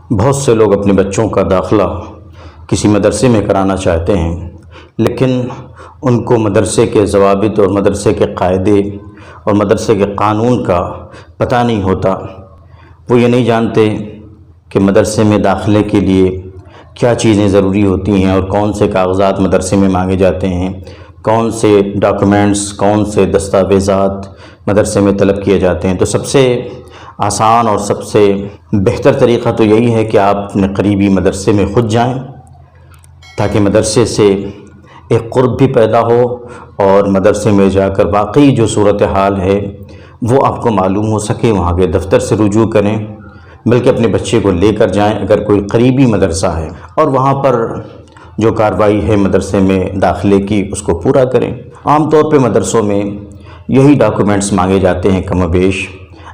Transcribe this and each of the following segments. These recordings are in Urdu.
بہت سے لوگ اپنے بچوں کا داخلہ کسی مدرسے میں کرانا چاہتے ہیں، لیکن ان کو مدرسے کے ضوابط اور مدرسے کے قاعدے اور مدرسے کے قانون کا پتہ نہیں ہوتا۔ وہ یہ نہیں جانتے کہ مدرسے میں داخلے کے لیے کیا چیزیں ضروری ہوتی ہیں اور کون سے کاغذات مدرسے میں مانگے جاتے ہیں، کون سے ڈاکومنٹس، کون سے دستاویزات مدرسے میں طلب کیے جاتے ہیں۔ تو سب سے آسان اور سب سے بہتر طریقہ تو یہی ہے کہ آپ اپنے قریبی مدرسے میں خود جائیں، تاکہ مدرسے سے ایک قرب بھی پیدا ہو اور مدرسے میں جا کر واقعی جو صورتحال ہے وہ آپ کو معلوم ہو سکے۔ وہاں کے دفتر سے رجوع کریں، بلکہ اپنے بچے کو لے کر جائیں اگر کوئی قریبی مدرسہ ہے، اور وہاں پر جو کارروائی ہے مدرسے میں داخلے کی اس کو پورا کریں۔ عام طور پہ مدرسوں میں یہی ڈاکومنٹس مانگے جاتے ہیں کم و بیش۔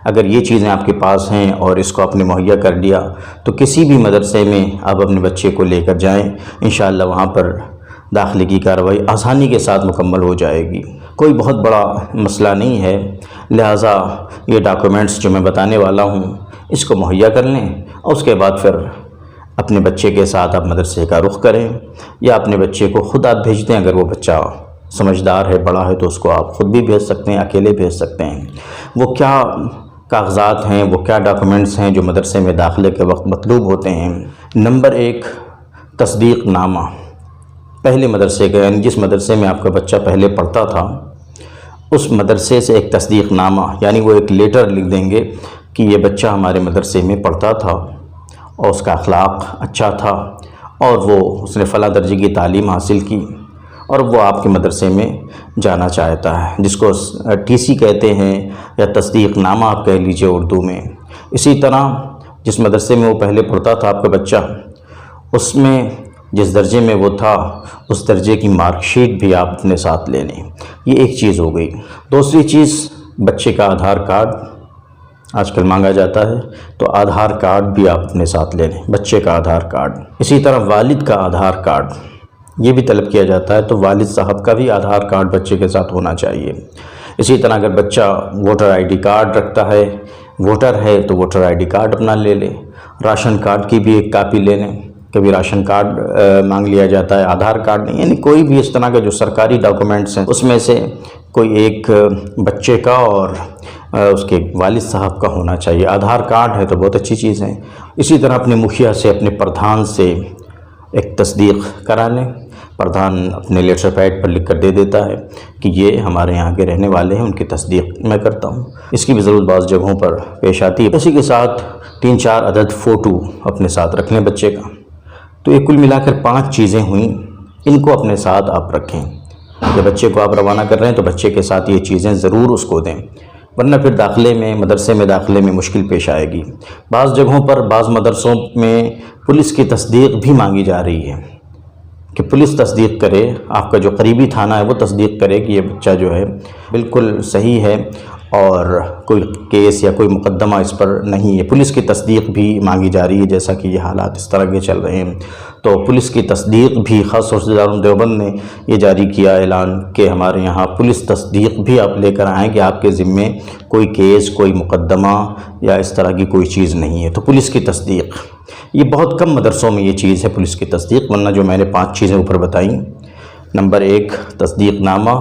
اگر یہ چیزیں آپ کے پاس ہیں اور اس کو آپ نے مہیا کر لیا تو کسی بھی مدرسے میں آپ اپنے بچے کو لے کر جائیں، انشاءاللہ وہاں پر داخلے کی کارروائی آسانی کے ساتھ مکمل ہو جائے گی۔ کوئی بہت بڑا مسئلہ نہیں ہے، لہٰذا یہ ڈاکومنٹس جو میں بتانے والا ہوں اس کو مہیا کر لیں، اور اس کے بعد پھر اپنے بچے کے ساتھ آپ مدرسے کا رخ کریں، یا اپنے بچے کو خود آپ بھیج دیں۔ اگر وہ بچہ سمجھدار ہے، بڑا ہے، تو اس کو آپ خود بھی بھیج سکتے ہیں، اکیلے بھیج سکتے ہیں۔ وہ کیا کاغذات ہیں، وہ کیا ڈاکومنٹس ہیں جو مدرسے میں داخلے کے وقت مطلوب ہوتے ہیں؟ نمبر 1، تصدیق نامہ۔ پہلے مدرسے کا، یعنی جس مدرسے میں آپ کا بچہ پہلے پڑھتا تھا اس مدرسے سے ایک تصدیق نامہ، یعنی وہ ایک لیٹر لکھ دیں گے کہ یہ بچہ ہمارے مدرسے میں پڑھتا تھا اور اس کا اخلاق اچھا تھا اور اس نے فلاں درجے کی تعلیم حاصل کی، اور وہ آپ کے مدرسے میں جانا چاہتا ہے، جس کو ٹی سی کہتے ہیں یا تصدیق نامہ آپ کہہ لیجئے اردو میں۔ اسی طرح جس مدرسے میں وہ پہلے پڑھتا تھا آپ کا بچہ، اس میں جس درجے میں وہ تھا اس درجے کی مارک شیٹ بھی آپ اپنے ساتھ لے لیں۔ یہ ایک چیز ہو گئی۔ دوسری چیز، بچے کا آدھار کارڈ آج کل مانگا جاتا ہے، تو آدھار کارڈ بھی آپ اپنے ساتھ لے لیں، بچے کا آدھار کارڈ۔ اسی طرح والد کا آدھار کارڈ یہ بھی طلب کیا جاتا ہے، تو والد صاحب کا بھی آدھار کارڈ بچے کے ساتھ ہونا چاہیے۔ اسی طرح اگر بچہ ووٹر آئی ڈی کارڈ رکھتا ہے، ووٹر ہے، تو ووٹر آئی ڈی کارڈ اپنا لے لے۔ راشن کارڈ کی بھی ایک کاپی لے لیں، کبھی راشن کارڈ مانگ لیا جاتا ہے، آدھار کارڈ نہیں، یعنی کوئی بھی اس طرح کے جو سرکاری ڈاکومنٹس ہیں اس میں سے کوئی ایک بچے کا اور اس کے والد صاحب کا ہونا چاہیے۔ آدھار کارڈ ہے تو بہت اچھی چیز ہے۔ اسی طرح اپنے مکھیا سے، اپنے پردھان سے ایک تصدیق کرا لیں۔ پردھان اپنے لیٹر پیڈ پر لکھ کر دے دیتا ہے کہ یہ ہمارے یہاں کے رہنے والے ہیں، ان کی تصدیق میں کرتا ہوں۔ اس کی بھی ضرورت بعض جگہوں پر پیش آتی ہے۔ اسی کے ساتھ 3-4 عدد فوٹو اپنے ساتھ رکھ لیں بچے کا۔ تو یہ کل ملا کر 5 چیزیں ہوئیں، ان کو اپنے ساتھ آپ رکھیں۔ جب بچے کو آپ روانہ کر رہے ہیں تو بچے کے ساتھ یہ چیزیں ضرور اس کو دیں، ورنہ پھر مدرسے میں داخلے میں مشکل پیش آئے گی۔ بعض جگہوں پر، بعض مدرسوں میں پولیس کی تصدیق بھی مانگی جا رہی ہے کہ پولیس تصدیق کرے، آپ کا جو قریبی تھانہ ہے وہ تصدیق کرے کہ یہ بچہ جو ہے بالکل صحیح ہے اور کوئی کیس یا کوئی مقدمہ اس پر نہیں ہے۔ پولیس کی تصدیق بھی مانگی جا رہی ہے، جیسا کہ یہ حالات اس طرح کے چل رہے ہیں، تو پولیس کی تصدیق بھی، خاص طور سے دارالعلوم دیوبند نے یہ جاری کیا اعلان کہ ہمارے یہاں پولیس تصدیق بھی آپ لے کر آئیں کہ آپ کے ذمے کوئی کیس، کوئی مقدمہ یا اس طرح کی کوئی چیز نہیں ہے۔ تو پولیس کی تصدیق، یہ بہت کم مدرسوں میں یہ چیز ہے، پولیس کی تصدیق، ورنہ جو میں نے 5 چیزیں اوپر بتائیں، نمبر 1 تصدیق نامہ،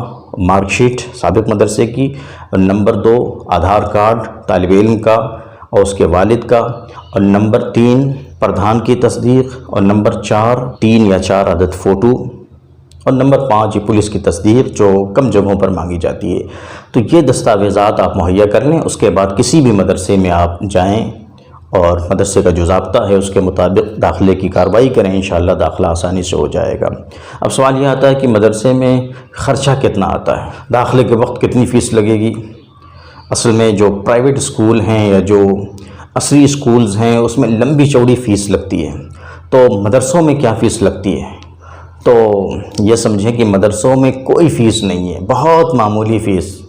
مارک شیٹ سابق مدرسے کی، اور نمبر 2 آدھار کارڈ طالب علم کا اور اس کے والد کا، اور نمبر 3 پردھان کی تصدیق، اور نمبر 4 3 یا 4 عدد فوٹو، اور نمبر 5 یہ پولیس کی تصدیق جو کم جگہوں پر مانگی جاتی ہے۔ تو یہ دستاویزات آپ مہیا کر لیں، اس کے بعد کسی بھی مدرسے میں آپ جائیں اور مدرسے کا جو ضابطہ ہے اس کے مطابق داخلے کی کارروائی کریں، انشاءاللہ داخلہ آسانی سے ہو جائے گا۔ اب سوال یہ آتا ہے کہ مدرسے میں خرچہ کتنا آتا ہے، داخلے کے وقت کتنی فیس لگے گی؟ اصل میں جو پرائیویٹ اسکول ہیں یا جو عصری اسکولز ہیں اس میں لمبی چوڑی فیس لگتی ہے، تو مدرسوں میں کیا فیس لگتی ہے؟ تو یہ سمجھیں کہ مدرسوں میں کوئی فیس نہیں ہے، بہت معمولی فیس۔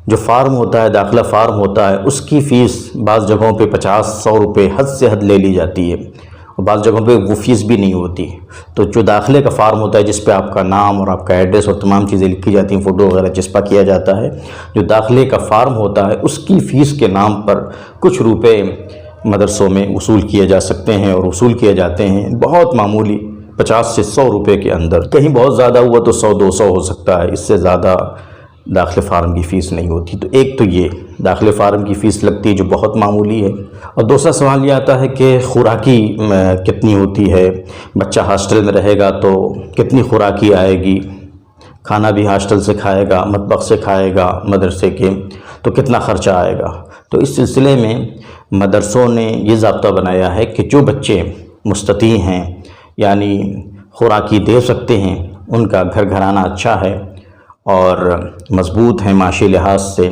جو فارم ہوتا ہے، داخلہ فارم ہوتا ہے، اس کی فیس بعض جگہوں پہ 50-100 روپے حد سے حد لے لی جاتی ہے، اور بعض جگہوں پہ وہ فیس بھی نہیں ہوتی۔ تو جو داخلے کا فارم ہوتا ہے جس پہ آپ کا نام اور آپ کا ایڈریس اور تمام چیزیں لکھی جاتی ہیں، فوٹو وغیرہ چسپا کیا جاتا ہے، جو داخلے کا فارم ہوتا ہے اس کی فیس کے نام پر کچھ روپے مدرسوں میں وصول کیے جا سکتے ہیں اور وصول کیے جاتے ہیں بہت معمولی 50 سے 100 روپے کے اندر، کہیں بہت زیادہ ہوا تو 100-200 ہو سکتا ہے، اس سے زیادہ داخلے فارم کی فیس نہیں ہوتی۔ تو ایک تو یہ داخلے فارم کی فیس لگتی ہے جو بہت معمولی ہے، اور دوسرا سوال یہ آتا ہے کہ خوراکی کتنی ہوتی ہے، بچہ ہاسٹل میں رہے گا تو کتنی خوراکی آئے گی، کھانا بھی ہاسٹل سے کھائے گا، مطبخ سے کھائے گا مدرسے کے، تو کتنا خرچہ آئے گا۔ تو اس سلسلے میں مدرسوں نے یہ ضابطہ بنایا ہے کہ جو بچے مستطیع ہیں یعنی خوراکی دے سکتے ہیں، ان کا گھر گھرانہ اچھا ہے اور مضبوط ہیں معاشی لحاظ سے،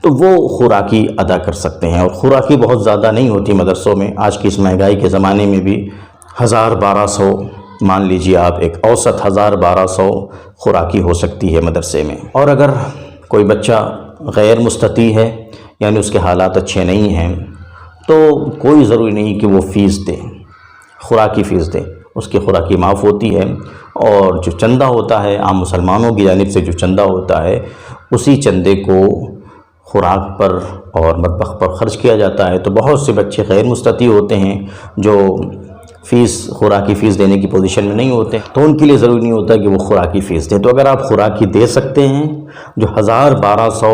تو وہ خوراکی ادا کر سکتے ہیں۔ اور خوراکی بہت زیادہ نہیں ہوتی مدرسوں میں، آج کی اس مہنگائی کے زمانے میں بھی 1000-1200 مان لیجیے آپ، ایک اوسط 1000-1200 خوراکی ہو سکتی ہے مدرسے میں۔ اور اگر کوئی بچہ غیر مستطیع ہے یعنی اس کے حالات اچھے نہیں ہیں، تو کوئی ضروری نہیں کہ وہ فیس دے، خوراکی فیس دے، اس کی خوراکی معاف ہوتی ہے، اور جو چندہ ہوتا ہے عام مسلمانوں کی جانب سے جو چندہ ہوتا ہے، اسی چندے کو خوراک پر اور مطبخ پر خرچ کیا جاتا ہے۔ تو بہت سے بچے غیر مستطیع ہوتے ہیں جو خوراکی فیس دینے کی پوزیشن میں نہیں ہوتے، تو ان کے لیے ضروری نہیں ہوتا کہ وہ خوراکی فیس دیں۔ تو اگر آپ خوراکی دے سکتے ہیں جو 1000-1200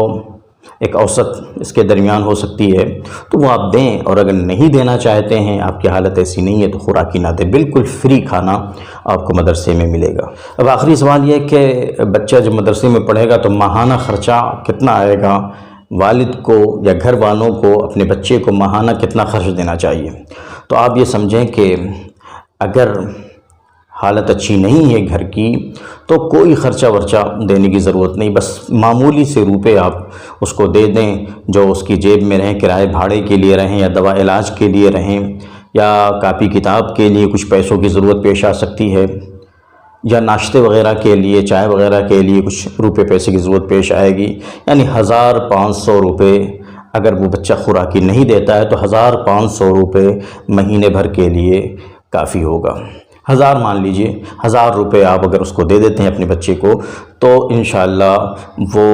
ایک اوسط اس کے درمیان ہو سکتی ہے، تو وہ آپ دیں، اور اگر نہیں دینا چاہتے ہیں، آپ کی حالت ایسی نہیں ہے، تو خوراکی نہ دیں، بالکل فری کھانا آپ کو مدرسے میں ملے گا۔ اب آخری سوال یہ ہے کہ بچہ جب مدرسے میں پڑھے گا تو ماہانہ خرچہ کتنا آئے گا، والد کو یا گھر والوں کو اپنے بچے کو ماہانہ کتنا خرچ دینا چاہیے۔ تو آپ یہ سمجھیں کہ اگر حالت اچھی نہیں ہے گھر کی تو کوئی خرچہ ورچہ دینے کی ضرورت نہیں، بس معمولی سے روپے آپ اس کو دے دیں جو اس کی جیب میں رہیں، کرائے بھاڑے کے لیے رہیں یا دوا علاج کے لیے رہیں یا کاپی کتاب کے لیے کچھ پیسوں کی ضرورت پیش آ سکتی ہے، یا ناشتے وغیرہ کے لیے، چائے وغیرہ کے لیے کچھ روپے پیسے کی ضرورت پیش آئے گی، یعنی 1500 روپے اگر وہ بچہ خوراکی نہیں دیتا ہے تو 1500 روپے مہینے بھر کے لیے کافی ہوگا۔ 1000 مان لیجئے، 1000 روپے آپ اگر اس کو دے دیتے ہیں اپنے بچے کو، تو انشاءاللہ وہ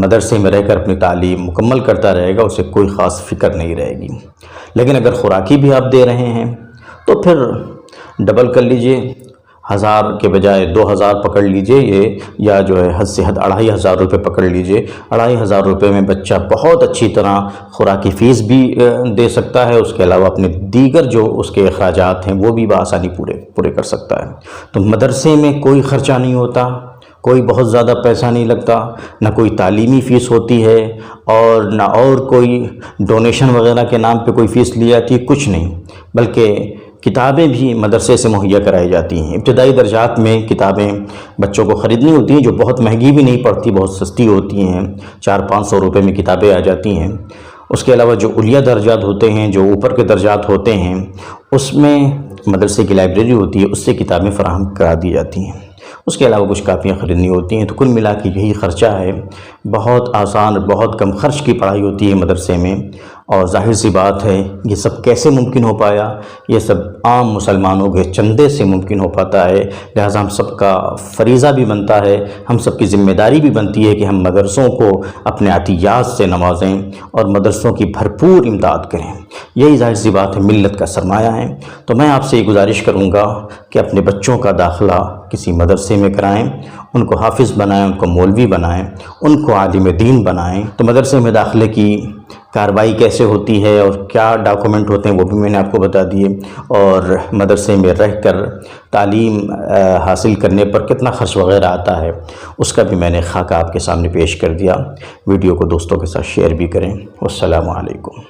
مدرسے میں رہ کر اپنی تعلیم مکمل کرتا رہے گا، اسے کوئی خاص فکر نہیں رہے گی۔ لیکن اگر خوراکی بھی آپ دے رہے ہیں تو پھر ڈبل کر لیجئے، 1000 کے بجائے 2000 پکڑ لیجئے، یہ یا جو ہے حد سے حد 2500 روپے پکڑ لیجئے۔ 2500 روپے میں بچہ بہت اچھی طرح خوراکی فیس بھی دے سکتا ہے، اس کے علاوہ اپنے دیگر جو اس کے اخراجات ہیں وہ بھی بآسانی پورے کر سکتا ہے۔ تو مدرسے میں کوئی خرچہ نہیں ہوتا، کوئی بہت زیادہ پیسہ نہیں لگتا، نہ کوئی تعلیمی فیس ہوتی ہے اور نہ اور کوئی ڈونیشن وغیرہ کے نام پہ کوئی فیس لی جاتی ہے، کچھ نہیں، بلکہ کتابیں بھی مدرسے سے مہیا کرائی جاتی ہیں۔ ابتدائی درجات میں کتابیں بچوں کو خریدنی ہوتی ہیں جو بہت مہنگی بھی نہیں پڑتی، بہت سستی ہوتی ہیں، 400-500 روپے میں کتابیں آ جاتی ہیں۔ اس کے علاوہ جو علیہ درجات ہوتے ہیں، جو اوپر کے درجات ہوتے ہیں، اس میں مدرسے کی لائبریری ہوتی ہے، اس سے کتابیں فراہم کرا دی جاتی ہیں۔ اس کے علاوہ کچھ کاپیاں خریدنی ہوتی ہیں۔ تو کل ملا کے یہی خرچہ ہے، بہت آسان، بہت کم خرچ کی پڑھائی ہوتی ہے مدرسے میں، اور ظاہر سی بات ہے یہ سب کیسے ممکن ہو پایا، یہ سب عام مسلمانوں کے چندے سے ممکن ہو پاتا ہے۔ لہٰذا ہم سب کا فریضہ بھی بنتا ہے، ہم سب کی ذمہ داری بھی بنتی ہے کہ ہم مدرسوں کو اپنے عطیات سے نوازیں اور مدرسوں کی بھرپور امداد کریں۔ یہی ظاہر سی بات ہے، ملت کا سرمایہ ہے۔ تو میں آپ سے یہ گزارش کروں گا کہ اپنے بچوں کا داخلہ کسی مدرسے میں کرائیں، ان کو حافظ بنائیں، ان کو مولوی بنائیں، ان کو عالم دین بنائیں۔ تو مدرسے میں داخلے کی کارروائی کیسے ہوتی ہے اور کیا ڈاکومنٹ ہوتے ہیں وہ بھی میں نے آپ کو بتا دیے، اور مدرسے میں رہ کر تعلیم حاصل کرنے پر کتنا خرچ وغیرہ آتا ہے اس کا بھی میں نے خاکہ آپ کے سامنے پیش کر دیا۔ ویڈیو کو دوستوں کے ساتھ شیئر بھی کریں۔ والسلام علیکم۔